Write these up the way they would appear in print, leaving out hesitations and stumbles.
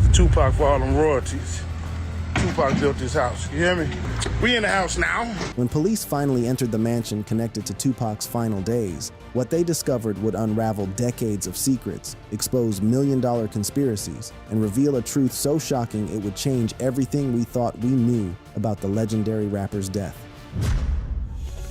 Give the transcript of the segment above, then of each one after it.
out to Tupac for all them royalties. Tupac built this house, you hear me? We in the house now. When police finally entered the mansion connected to Tupac's final days, what they discovered would unravel decades of secrets, expose million-dollar conspiracies, and reveal a truth so shocking it would change everything we thought we knew about the legendary rapper's death.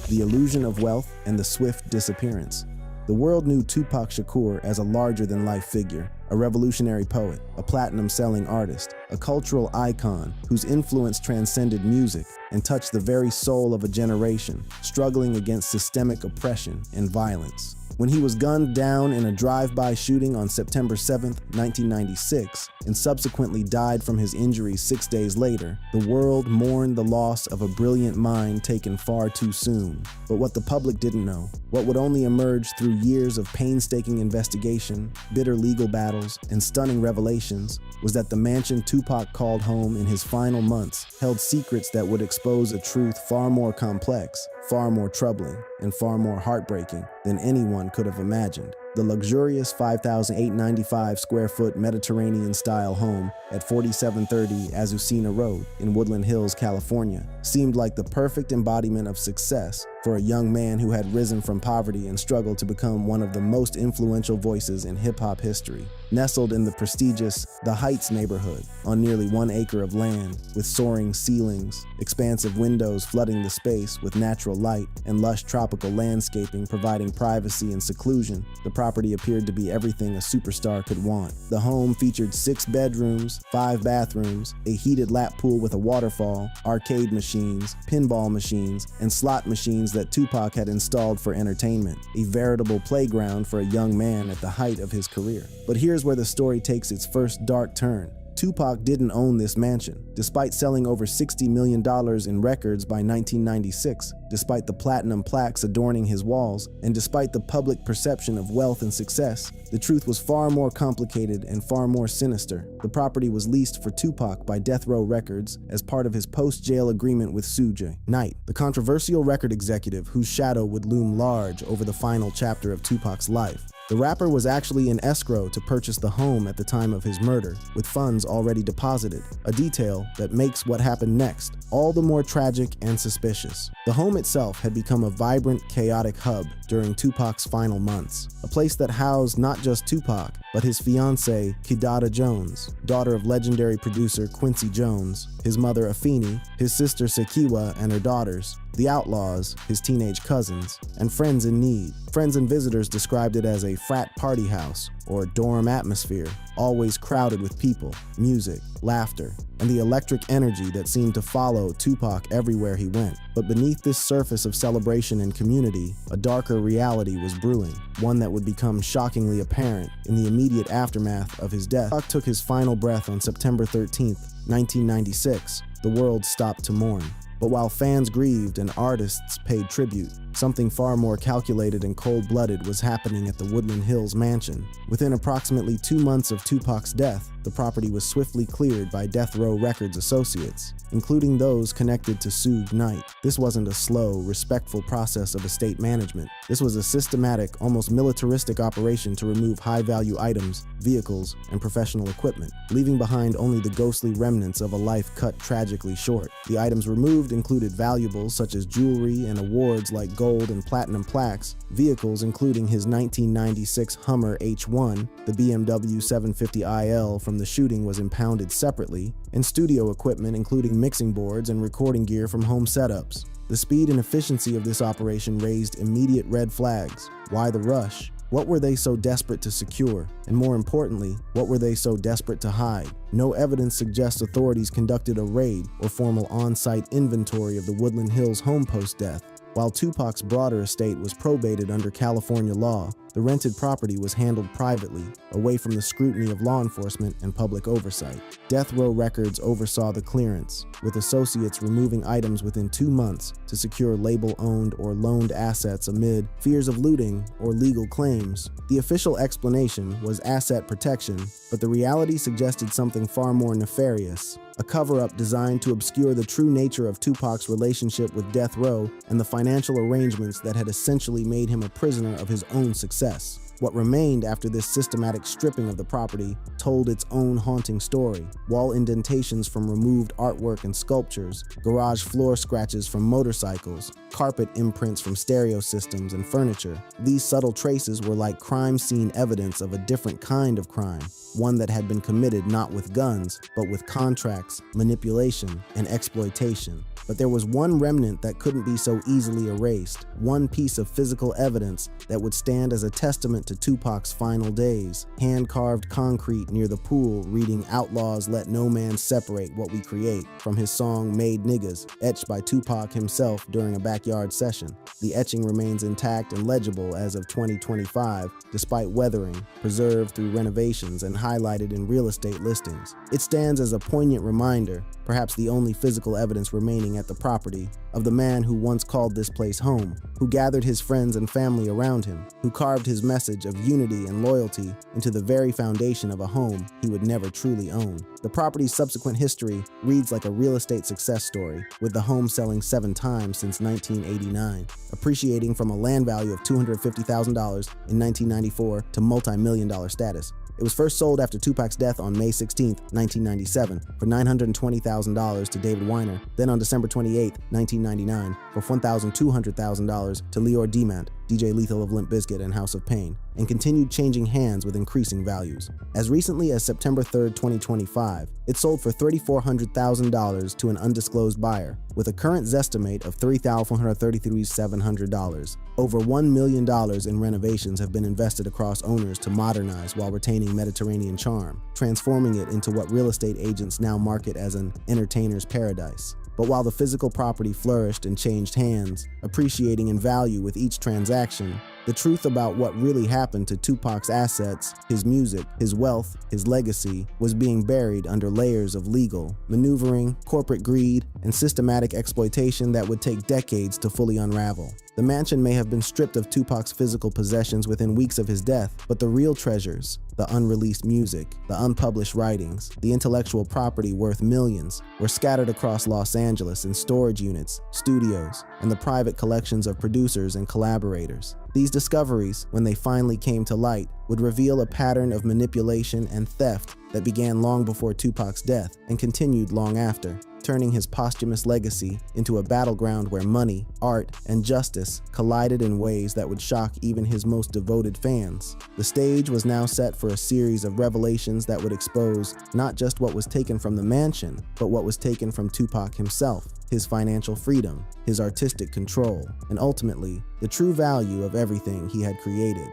The illusion of wealth and the swift disappearance. The world knew Tupac Shakur as a larger-than-life figure, a revolutionary poet, a platinum-selling artist, a cultural icon whose influence transcended music and touched the very soul of a generation struggling against systemic oppression and violence. When he was gunned down in a drive-by shooting on September 7, 1996, and subsequently died from his injuries 6 days later, the world mourned the loss of a brilliant mind taken far too soon. But what the public didn't know, what would only emerge through years of painstaking investigation, bitter legal battles, and stunning revelations, was that the mansion Tupac called home in his final months held secrets that would expose a truth far more complex, far more troubling, and far more heartbreaking than anyone could have imagined. The luxurious 5,895 square foot Mediterranean-style home at 4730 Azucena Road in Woodland Hills, California, seemed like the perfect embodiment of success for a young man who had risen from poverty and struggled to become one of the most influential voices in hip-hop history. Nestled in the prestigious The Heights neighborhood on nearly 1 acre of land, with soaring ceilings, expansive windows flooding the space with natural light, and lush tropical landscaping providing privacy and seclusion, the property appeared to be everything a superstar could want. The home featured 6 bedrooms, 5 bathrooms, a heated lap pool with a waterfall, arcade machines, pinball machines, and slot machines that Tupac had installed for entertainment, a veritable playground for a young man at the height of his career. But here's where the story takes its first dark turn. Tupac didn't own this mansion. Despite selling over $60 million in records by 1996, despite the platinum plaques adorning his walls, and despite the public perception of wealth and success, the truth was far more complicated and far more sinister. The property was leased for Tupac by Death Row Records as part of his post-jail agreement with Suge Knight, the controversial record executive whose shadow would loom large over the final chapter of Tupac's life. The rapper was actually in escrow to purchase the home at the time of his murder, with funds already deposited, a detail that makes what happened next all the more tragic and suspicious. The home itself had become a vibrant, chaotic hub during Tupac's final months, a place that housed not just Tupac, but his fiancée, Kidada Jones, daughter of legendary producer Quincy Jones, his mother Afeni, his sister Sekiwa and her daughters, the Outlaws, his teenage cousins, and friends in need. Friends and visitors described it as a frat party house or dorm atmosphere, always crowded with people, music, laughter, and the electric energy that seemed to follow Tupac everywhere he went. But beneath this surface of celebration and community, a darker reality was brewing, one that would become shockingly apparent in the immediate aftermath of his death. Tupac took his final breath on September 13, 1996. The world stopped to mourn. But while fans grieved and artists paid tribute, something far more calculated and cold-blooded was happening at the Woodland Hills mansion. Within approximately 2 months of Tupac's death, the property was swiftly cleared by Death Row Records associates, including those connected to Suge Knight. This wasn't a slow, respectful process of estate management. This was a systematic, almost militaristic operation to remove high-value items, vehicles, and professional equipment, leaving behind only the ghostly remnants of a life cut tragically short. The items removed included valuables such as jewelry and awards like gold and platinum plaques, vehicles including his 1996 Hummer H1, the BMW 750iL from the shooting was impounded separately, and studio equipment including mixing boards and recording gear from home setups. The speed and efficiency of this operation raised immediate red flags. Why the rush? What were they so desperate to secure? And more importantly, what were they so desperate to hide? No evidence suggests authorities conducted a raid or formal on-site inventory of the Woodland Hills home post-death. While Tupac's broader estate was probated under California law, the rented property was handled privately, away from the scrutiny of law enforcement and public oversight. Death Row Records oversaw the clearance, with associates removing items within 2 months to secure label-owned or loaned assets amid fears of looting or legal claims. The official explanation was asset protection, but the reality suggested something far more nefarious. A cover-up designed to obscure the true nature of Tupac's relationship with Death Row and the financial arrangements that had essentially made him a prisoner of his own success. What remained after this systematic stripping of the property told its own haunting story. Wall indentations from removed artwork and sculptures, garage floor scratches from motorcycles, carpet imprints from stereo systems and furniture. These subtle traces were like crime scene evidence of a different kind of crime, one that had been committed not with guns, but with contracts, manipulation, and exploitation. But there was one remnant that couldn't be so easily erased, one piece of physical evidence that would stand as a testament to Tupac's final days. Hand-carved concrete near the pool reading "Outlaws let no man separate what we create" from his song Made Niggas, etched by Tupac himself during a backyard session. The etching remains intact and legible as of 2025, despite weathering, preserved through renovations and highlighted in real estate listings. It stands as a poignant reminder, perhaps the only physical evidence remaining at the property, of the man who once called this place home, who gathered his friends and family around him, who carved his message of unity and loyalty into the very foundation of a home he would never truly own. The property's subsequent history reads like a real estate success story, with the home selling 7 times since 1989, appreciating from a land value of $250,000 in 1994 to multi-million-dollar status. It was first sold after Tupac's death on May 16, 1997, for $920,000 to David Weiner, then on December 28, 1999, for $1,200,000 to Leor Demant, DJ Lethal of Limp Bizkit and House of Pain, and continued changing hands with increasing values. As recently as September 3, 2025, it sold for $3,400,000 to an undisclosed buyer, with a current zestimate of $3,433,700. Over $1 million in renovations have been invested across owners to modernize while retaining Mediterranean charm, transforming it into what real estate agents now market as an entertainer's paradise. But while the physical property flourished and changed hands, appreciating in value with each transaction, the truth about what really happened to Tupac's assets, his music, his wealth, his legacy, was being buried under layers of legal, maneuvering, corporate greed, and systematic exploitation that would take decades to fully unravel. The mansion may have been stripped of Tupac's physical possessions within weeks of his death, but the real treasures, the unreleased music, the unpublished writings, the intellectual property worth millions, were scattered across Los Angeles in storage units, studios, and the private collections of producers and collaborators. These discoveries, when they finally came to light, would reveal a pattern of manipulation and theft that began long before Tupac's death and continued long after, turning his posthumous legacy into a battleground where money, art, and justice collided in ways that would shock even his most devoted fans. The stage was now set for a series of revelations that would expose not just what was taken from the mansion, but what was taken from Tupac himself, his financial freedom, his artistic control, and ultimately, the true value of everything he had created.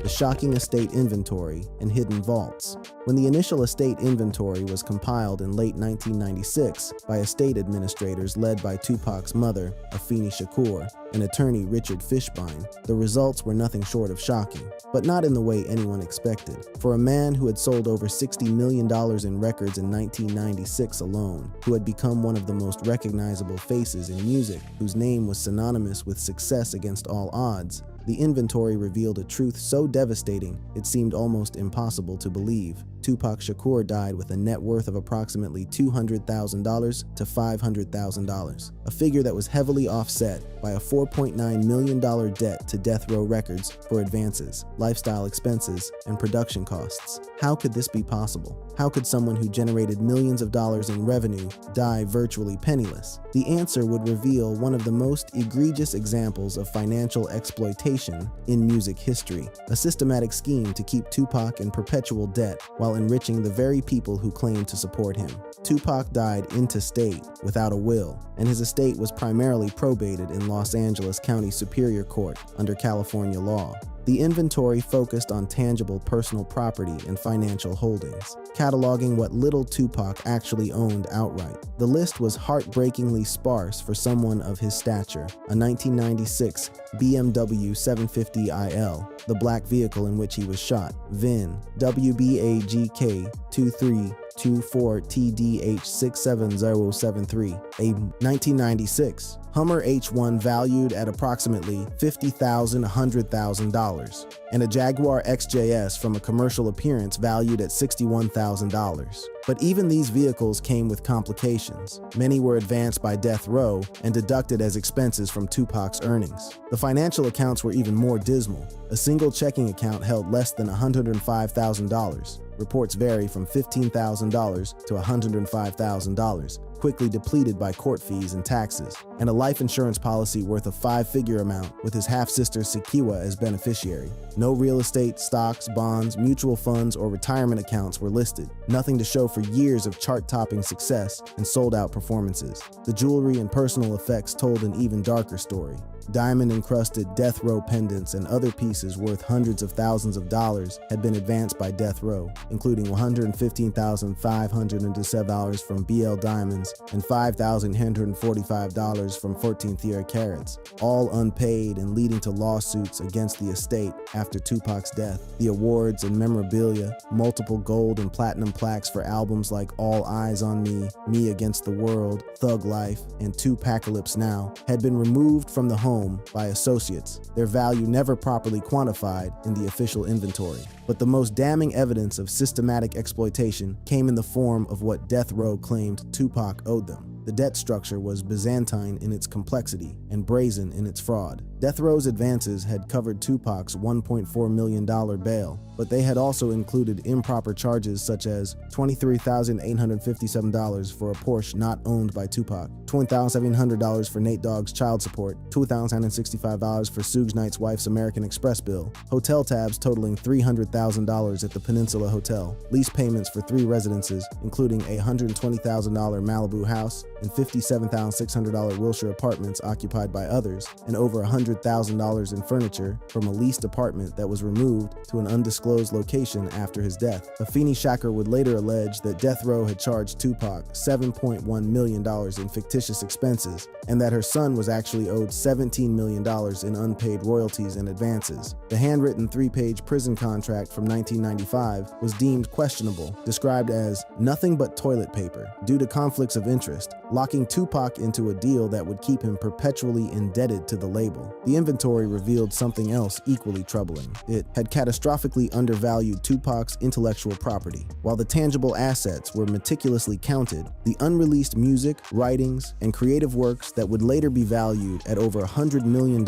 The shocking estate inventory and hidden vaults. When the initial estate inventory was compiled in late 1996 by estate administrators led by Tupac's mother, Afeni Shakur, and attorney Richard Fishbein, the results were nothing short of shocking, but not in the way anyone expected. For a man who had sold over $60 million in records in 1996 alone, who had become one of the most recognizable faces in music, whose name was synonymous with success against all odds, the inventory revealed a truth so devastating it seemed almost impossible to believe. Tupac Shakur died with a net worth of approximately $200,000 to $500,000, a figure that was heavily offset by a $4.9 million debt to Death Row Records for advances, lifestyle expenses, and production costs. How could this be possible? How could someone who generated millions of dollars in revenue die virtually penniless? The answer would reveal one of the most egregious examples of financial exploitation in music history, a systematic scheme to keep Tupac in perpetual debt while enriching the very people who claimed to support him. Tupac died intestate, without a will, and his estate was primarily probated in Los Angeles County Superior Court under California law. The inventory focused on tangible personal property and financial holdings, cataloging what little Tupac actually owned outright. The list was heartbreakingly sparse for someone of his stature. A 1996 BMW 750iL, the black vehicle in which he was shot, VIN WBAGK 2324TDH67073, a 1996 Hummer H1 valued at approximately $50,000 to $100,000, and a Jaguar XJS from a commercial appearance valued at $61,000. But even these vehicles came with complications. Many were advanced by death row and deducted as expenses from Tupac's earnings. The financial accounts were even more dismal. A single checking account held less than $105,000. Reports vary from $15,000 to $105,000, quickly depleted by court fees and taxes, and a life insurance policy worth a five-figure amount with his half-sister Sekiwa as beneficiary. No real estate, stocks, bonds, mutual funds, or retirement accounts were listed, nothing to show for years of chart-topping success and sold-out performances. The jewelry and personal effects told an even darker story. Diamond-encrusted death row pendants and other pieces worth hundreds of thousands of dollars had been advanced by death row, including $115,507 from BL Diamonds and $5,845 from 14th Year Carats, all unpaid and leading to lawsuits against the estate after Tupac's death. The awards and memorabilia, multiple gold and platinum plaques for albums like All Eyes on Me, Me Against the World, Thug Life, and Tupacalypse Now, had been removed from the home by associates, their value never properly quantified in the official inventory. But the most damning evidence of systematic exploitation came in the form of what death row claimed Tupac owed them. The debt structure was Byzantine in its complexity and brazen in its fraud. Death row's advances had covered Tupac's $1.4 million bail, but they had also included improper charges such as $23,857 for a Porsche not owned by Tupac, $20,700 for Nate Dogg's child support, $2,065 for Suge Knight's wife's American Express bill, hotel tabs totaling $300,000 at the Peninsula Hotel, lease payments for 3 residences, including a $120,000 Malibu house and $57,600 Wilshire apartments occupied by others, and over $100,000 in furniture from a leased apartment that was removed to an undisclosed location after his death. Afeni Shakur would later allege that death row had charged Tupac $7.1 million in fictitious expenses, and that her son was actually owed $17 million in unpaid royalties and advances. The handwritten 3-page prison contract from 1995 was deemed questionable, described as nothing but toilet paper due to conflicts of interest, locking Tupac into a deal that would keep him perpetually indebted to the label. The inventory revealed something else equally troubling. It had catastrophically undervalued Tupac's intellectual property. While the tangible assets were meticulously counted, the unreleased music, writings, and creative works that would later be valued at over $100 million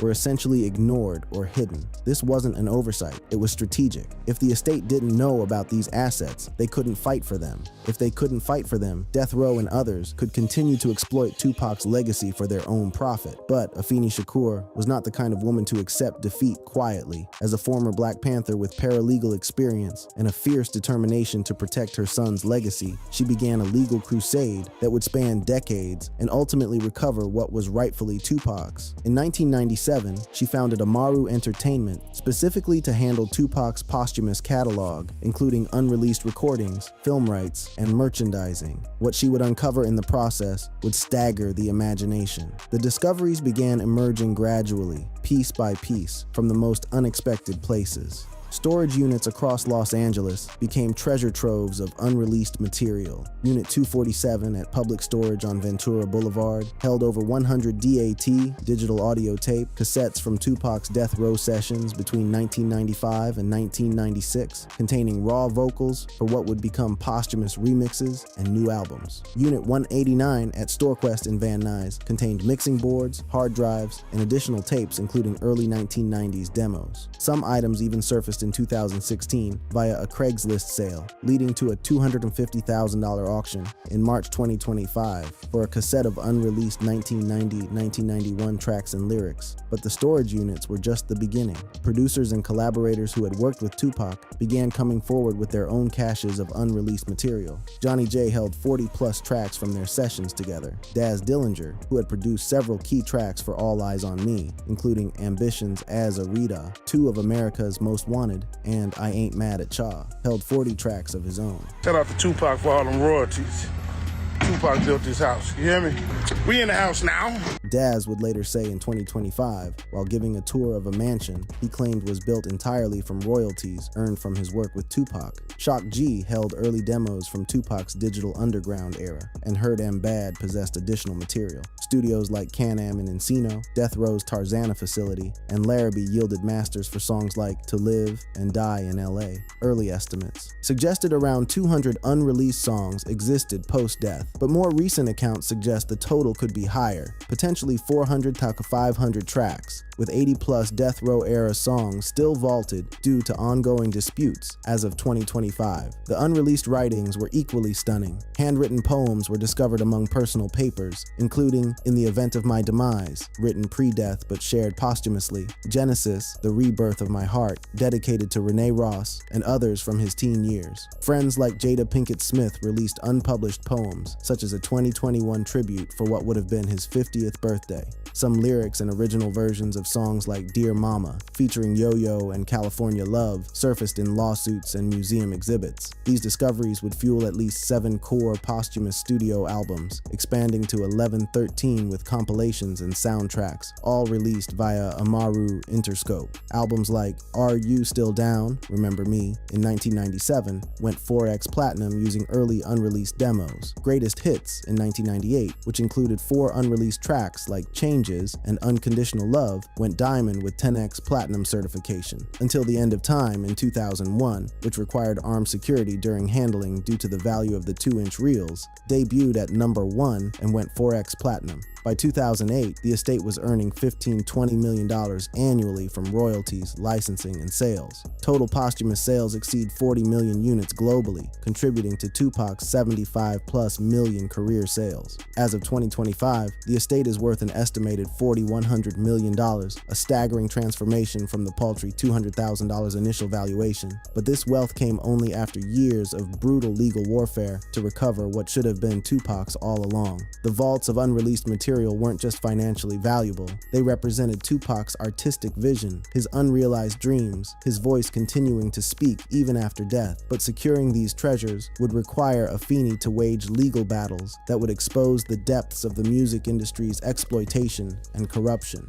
were essentially ignored or hidden. This wasn't an oversight, it was strategic. If the estate didn't know about these assets, they couldn't fight for them. If they couldn't fight for them, death row and others could continue to exploit Tupac's legacy for their own profit. But Afeni Shakur was not the kind of woman to accept defeat quietly. As a former Black Panther with paralegal experience and a fierce determination to protect her son's legacy, she began a legal crusade that would span decades and ultimately recover what was rightfully Tupac's. In 1997, she founded Amaru Entertainment specifically to handle Tupac's posthumous catalog, including unreleased recordings, film rights, and merchandising. What she would uncover in the process would stagger the imagination. The discoveries began emerging gradually, piece by piece, from the most unexpected places. Storage units across Los Angeles became treasure troves of unreleased material. Unit 247 at Public Storage on Ventura Boulevard held over 100 DAT, digital audio tape, cassettes from Tupac's death row sessions between 1995 and 1996, containing raw vocals for what would become posthumous remixes and new albums. Unit 189 at StoreQuest in Van Nuys contained mixing boards, hard drives, and additional tapes including early 1990s demos. Some items even surfaced in 2016 via a Craigslist sale, leading to a $250,000 auction in March 2025 for a cassette of unreleased 1990-1991 tracks and lyrics. But the storage units were just the beginning. Producers and collaborators who had worked with Tupac began coming forward with their own caches of unreleased material. Johnny J held 40+ tracks from their sessions together. Daz Dillinger, who had produced several key tracks for All Eyes on Me, including Ambition's As a Rita, 2 of America's Most Wanted, and I Ain't Mad at Cha, held 40 tracks of his own. Shout out to Tupac for all them royalties. Tupac built this house, you hear me? We in the house now. Daz would later say in 2025, while giving a tour of a mansion he claimed was built entirely from royalties earned from his work with Tupac. Shock G held early demos from Tupac's Digital Underground era, and Heard M Bad possessed additional material. Studios like Can-Am in Encino, Death Row's Tarzana facility, and Larrabee yielded masters for songs like To Live and Die in LA. Early estimates suggested around 200 unreleased songs existed post-death, but more recent accounts suggest the total could be higher, potentially 400 to 500 tracks, with 80-plus Death Row-era songs still vaulted due to ongoing disputes as of 2025. The unreleased writings were equally stunning. Handwritten poems were discovered among personal papers, including In the Event of My Demise, written pre-death but shared posthumously, Genesis, The Rebirth of My Heart, dedicated to Renee Ross, and others from his teen years. Friends like Jada Pinkett Smith released unpublished poems, such as a 2021 tribute for what would have been his 50th birthday. Some lyrics and original versions of songs like Dear Mama, featuring Yo-Yo and California Love, surfaced in lawsuits and museum exhibits. These discoveries would fuel at least 7 core posthumous studio albums, expanding to 11-13 with compilations and soundtracks, all released via Amaru Interscope. Albums like Are You Still Down? Remember Me, in 1997, went 4X Platinum using early unreleased demos. Greatest Hits, in 1998, which included 4 unreleased tracks like Changes and Unconditional Love, went diamond with 10X Platinum certification, until The End of Time in 2001, which required armed security during handling due to the value of the 2-inch reels, debuted at number 1 and went 4X Platinum. By 2008, the estate was earning $15–20 million annually from royalties, licensing, and sales. Total posthumous sales exceed 40 million units globally, contributing to Tupac's 75+ million career sales. As of 2025, the estate is worth an estimated $4,100 million, a staggering transformation from the paltry $200,000 initial valuation. But this wealth came only after years of brutal legal warfare to recover what should have been Tupac's all along. The vaults of unreleased material weren't just financially valuable, they represented Tupac's artistic vision, his unrealized dreams, his voice continuing to speak even after death. But securing these treasures would require Afeni to wage legal battles that would expose the depths of the music industry's exploitation and corruption.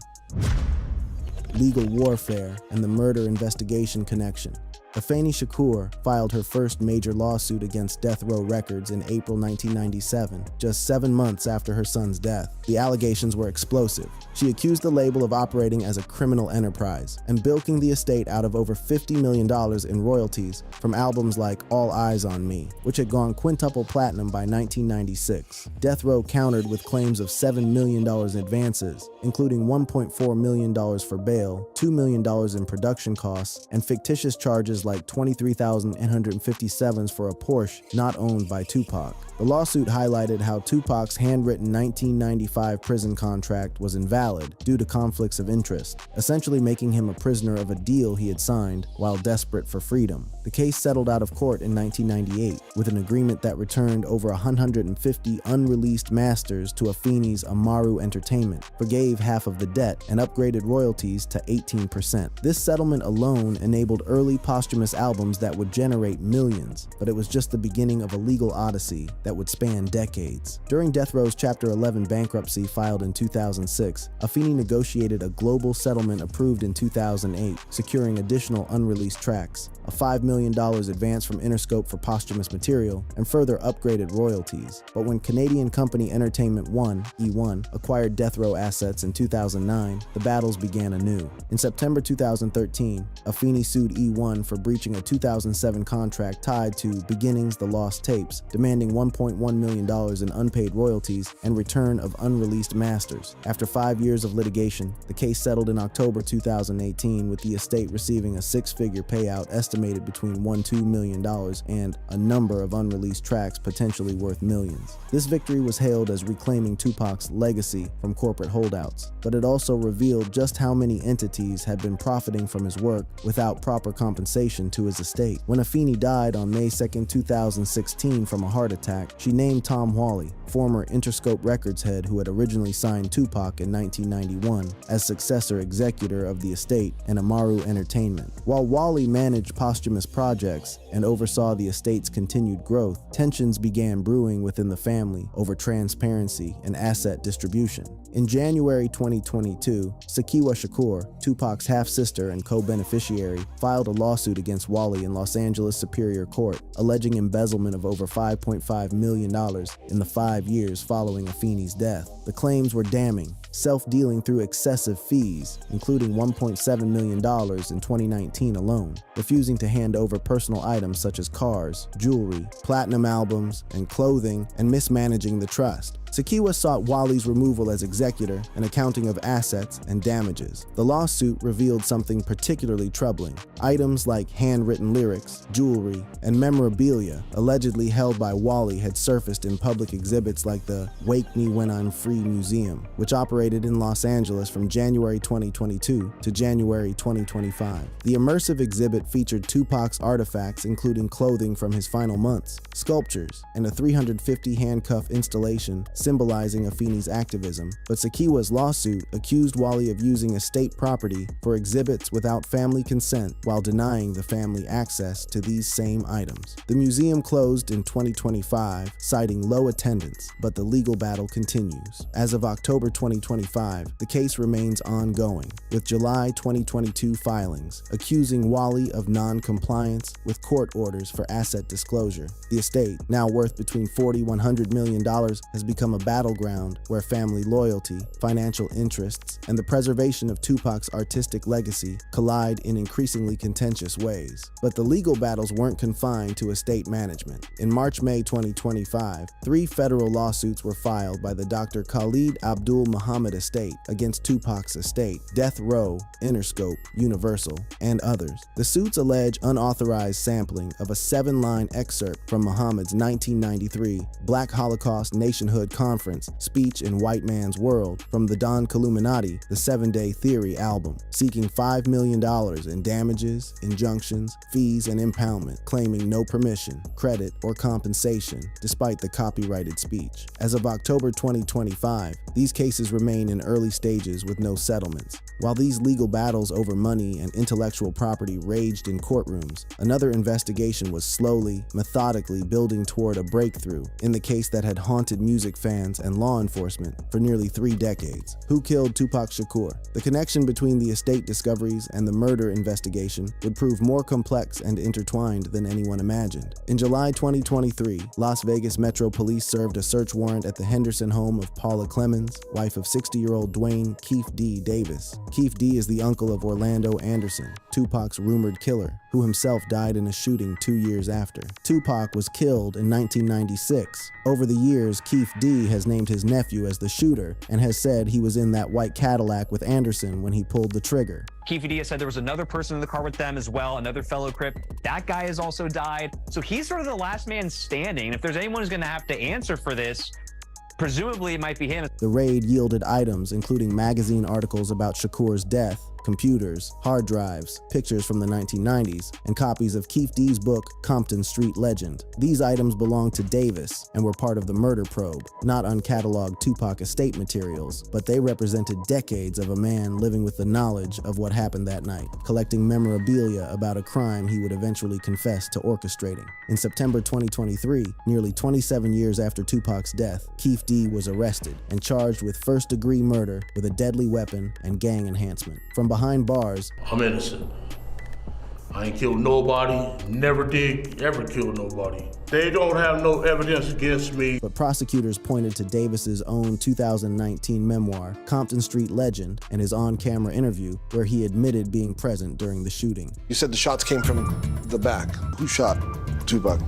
Legal warfare and the murder investigation connection. Afeni Shakur filed her first major lawsuit against Death Row Records in April 1997, just 7 months after her son's death. The allegations were explosive. She accused the label of operating as a criminal enterprise and bilking the estate out of over $50 million in royalties from albums like All Eyes on Me, which had gone quintuple platinum by 1996. Death Row countered with claims of $7 million in advances, including $1.4 million for bail, $2 million in production costs, and fictitious charges like 23,857s for a Porsche not owned by Tupac. The lawsuit highlighted how Tupac's handwritten 1995 prison contract was invalid due to conflicts of interest, essentially making him a prisoner of a deal he had signed while desperate for freedom. The case settled out of court in 1998 with an agreement that returned over 150 unreleased masters to Afeni's Amaru Entertainment, forgave half of the debt, and upgraded royalties to 18%. This settlement alone enabled early posthumous albums that would generate millions, but it was just the beginning of a legal odyssey that would span decades. During Death Row's Chapter 11 bankruptcy filed in 2006, Afeni negotiated a global settlement approved in 2008, securing additional unreleased tracks, a $5 million advance from Interscope for posthumous material, and further upgraded royalties. But when Canadian company Entertainment One, E1, acquired Death Row assets in 2009, the battles began anew. In September 2013, Afeni sued E1 for breaching a 2007 contract tied to Beginnings: The Lost Tapes, demanding $1.1 million in unpaid royalties and return of unreleased masters. After 5 years of litigation, the case settled in October 2018, with the estate receiving a 6-figure payout estimated between $1–2 million and a number of unreleased tracks potentially worth millions. This victory was hailed as reclaiming Tupac's legacy from corporate holdouts, but it also revealed just how many entities had been profiting from his work without proper compensation relation to his estate. When Afeni died on May 2, 2016 from a heart attack, she named Tom Whalley, former Interscope Records head who had originally signed Tupac in 1991, as successor executor of the estate and Amaru Entertainment. While Whalley managed posthumous projects and oversaw the estate's continued growth, tensions began brewing within the family over transparency and asset distribution. In January 2022, Sakiwa Shakur, Tupac's half-sister and co-beneficiary, filed a lawsuit against Whalley in Los Angeles Superior Court, alleging embezzlement of over $5.5 million in the 5 years following Afeni's death. The claims were damning, self-dealing through excessive fees, including $1.7 million in 2019 alone, refusing to hand over personal items such as cars, jewelry, platinum albums, and clothing, and mismanaging the trust. Sakiwa sought Whalley's removal as executor and accounting of assets and damages. The lawsuit revealed something particularly troubling. Items like handwritten lyrics, jewelry, and memorabilia allegedly held by Whalley had surfaced in public exhibits like the Wake Me When I'm Free Museum, which operated in Los Angeles from January 2022 to January 2025. The immersive exhibit featured Tupac's artifacts, including clothing from his final months, sculptures, and a 350 handcuff installation symbolizing Afeni's activism, but Sakiwa's lawsuit accused Whalley of using estate property for exhibits without family consent while denying the family access to these same items. The museum closed in 2025, citing low attendance, but the legal battle continues. As of October 2025, the case remains ongoing, with July 2022 filings accusing Whalley of non-compliance with court orders for asset disclosure. The estate, now worth between $40 and $100 million, has become a battleground where family loyalty, financial interests, and the preservation of Tupac's artistic legacy collide in increasingly contentious ways. But the legal battles weren't confined to estate management. In March-May 2025, 3 federal lawsuits were filed by the Dr. Khalid Abdul Muhammad estate against Tupac's estate, Death Row, Interscope, Universal, and others. The suits allege unauthorized sampling of a 7-line excerpt from Muhammad's 1993 Black Holocaust Nationhood Conference speech in White Man's World from the Don Killuminati, the 7-Day Theory album, seeking $5 million in damages, injunctions, fees, and impoundment, claiming no permission, credit, or compensation, despite the copyrighted speech. As of October 2025, these cases remain in early stages with no settlements. While these legal battles over money and intellectual property raged in courtrooms, another investigation was slowly, methodically building toward a breakthrough in the case that had haunted music fans and law enforcement for nearly 3 decades. Who killed Tupac Shakur? The connection between the estate discoveries and the murder investigation would prove more complex and intertwined than anyone imagined. In July 2023, Las Vegas Metro Police served a search warrant at the Henderson home of Paula Clemens, wife of 60-year-old Dwayne Keefe D. Davis. Keefe D. is the uncle of Orlando Anderson, Tupac's rumored killer, who himself died in a shooting 2 years after. Tupac was killed in 1996. Over the years, Keefe D. has named his nephew as the shooter and has said he was in that white Cadillac with Anderson when he pulled the trigger. Keefe D. said there was another person in the car with them as well, another fellow Crip. That guy has also died. So he's sort of the last man standing. If there's anyone who's going to have to answer for this, presumably it might be him. The raid yielded items including magazine articles about Shakur's death, computers, hard drives, pictures from the 1990s, and copies of Keefe D.'s book, Compton Street Legend. These items belonged to Davis and were part of the murder probe, not uncatalogued Tupac estate materials, but they represented decades of a man living with the knowledge of what happened that night, collecting memorabilia about a crime he would eventually confess to orchestrating. In September 2023, nearly 27 years after Tupac's death, Keefe D. was arrested and charged with first-degree murder with a deadly weapon and gang enhancement. From behind bars, I'm innocent. I ain't killed nobody, never did ever kill nobody. They don't have no evidence against me. But prosecutors pointed to Davis's own 2019 memoir, Compton Street Legend, and his on-camera interview where he admitted being present during the shooting. You said the shots came from the back. Who shot Tupac?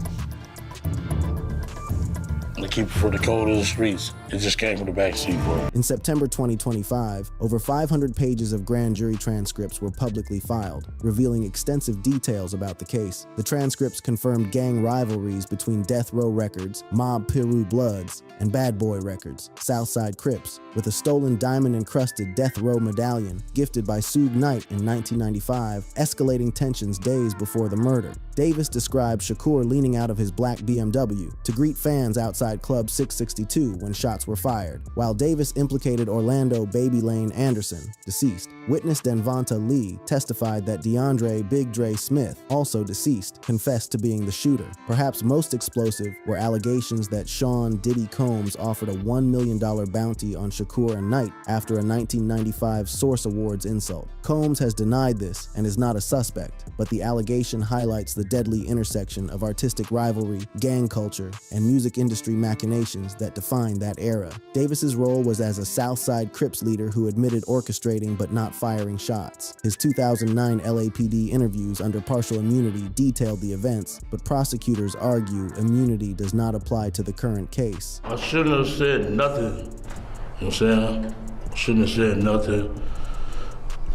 to keep it for the code of the streets. It just came from the backseat, bro. In September 2025, over 500 pages of grand jury transcripts were publicly filed, revealing extensive details about the case. The transcripts confirmed gang rivalries between Death Row Records, Mob Piru Bloods, and Bad Boy Records, Southside Crips, with a stolen diamond-encrusted Death Row medallion gifted by Suge Knight in 1995, escalating tensions days before the murder. Davis described Shakur leaning out of his black BMW to greet fans outside Club 662 when shots were fired, while Davis implicated Orlando Baby Lane Anderson, deceased. Witness Denvonta Lee testified that DeAndre Big Dre Smith, also deceased, confessed to being the shooter. Perhaps most explosive were allegations that Sean Diddy Combs offered a $1 million bounty on Shakur and Knight after a 1995 Source Awards insult. Combs has denied this and is not a suspect, but the allegation highlights the deadly intersection of artistic rivalry, gang culture, and music industry machinations that define that era. Davis's role was as a Southside Crips leader who admitted orchestrating but not firing shots. His 2009 LAPD interviews under partial immunity detailed the events, but prosecutors argue immunity does not apply to the current case. I shouldn't have said nothing. You know what I'm saying? I shouldn't have said nothing.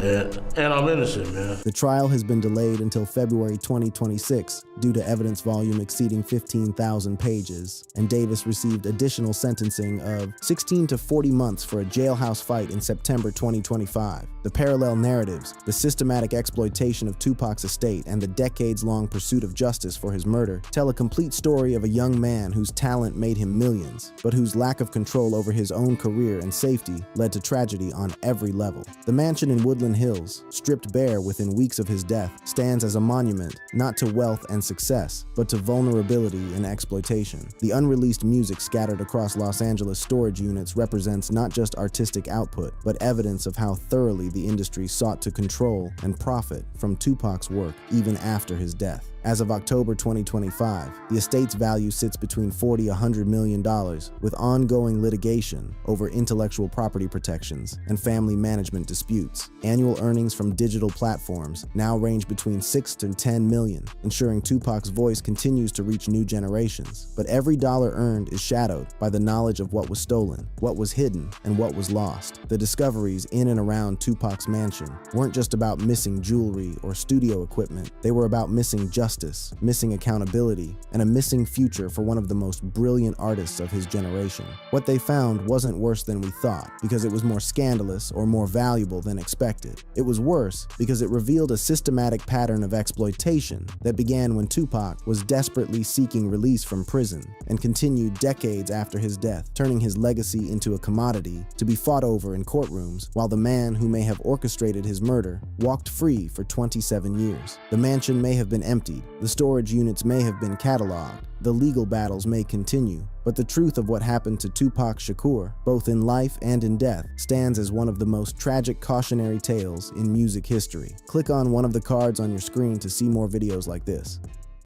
And I'm innocent, man. The trial has been delayed until February 2026 due to evidence volume exceeding 15,000 pages, and Davis received additional sentencing of 16 to 40 months for a jailhouse fight in September 2025. The parallel narratives, the systematic exploitation of Tupac's estate, and the decades-long pursuit of justice for his murder tell a complete story of a young man whose talent made him millions, but whose lack of control over his own career and safety led to tragedy on every level. The mansion in Woodland Hills, stripped bare within weeks of his death, stands as a monument not to wealth and success, but to vulnerability and exploitation. The unreleased music scattered across Los Angeles storage units represents not just artistic output, but evidence of how thoroughly the industry sought to control and profit from Tupac's work even after his death. As of October 2025, the estate's value sits between $40–100 million, with ongoing litigation over intellectual property protections and family management disputes. Annual earnings from digital platforms now range between $6 to $10 million, ensuring Tupac's voice continues to reach new generations. But every dollar earned is shadowed by the knowledge of what was stolen, what was hidden, and what was lost. The discoveries in and around Tupac's mansion weren't just about missing jewelry or studio equipment. They were about missing justice, missing accountability, and a missing future for one of the most brilliant artists of his generation. What they found wasn't worse than we thought, because it was more scandalous or more valuable than expected. It was worse because it revealed a systematic pattern of exploitation that began when Tupac was desperately seeking release from prison and continued decades after his death, turning his legacy into a commodity to be fought over in courtrooms, while the man who may have orchestrated his murder walked free for 27 years. The mansion may have been emptied, the storage units may have been cataloged, the legal battles may continue, but the truth of what happened to Tupac Shakur, both in life and in death, stands as one of the most tragic cautionary tales in music history. Click on one of the cards on your screen to see more videos like this.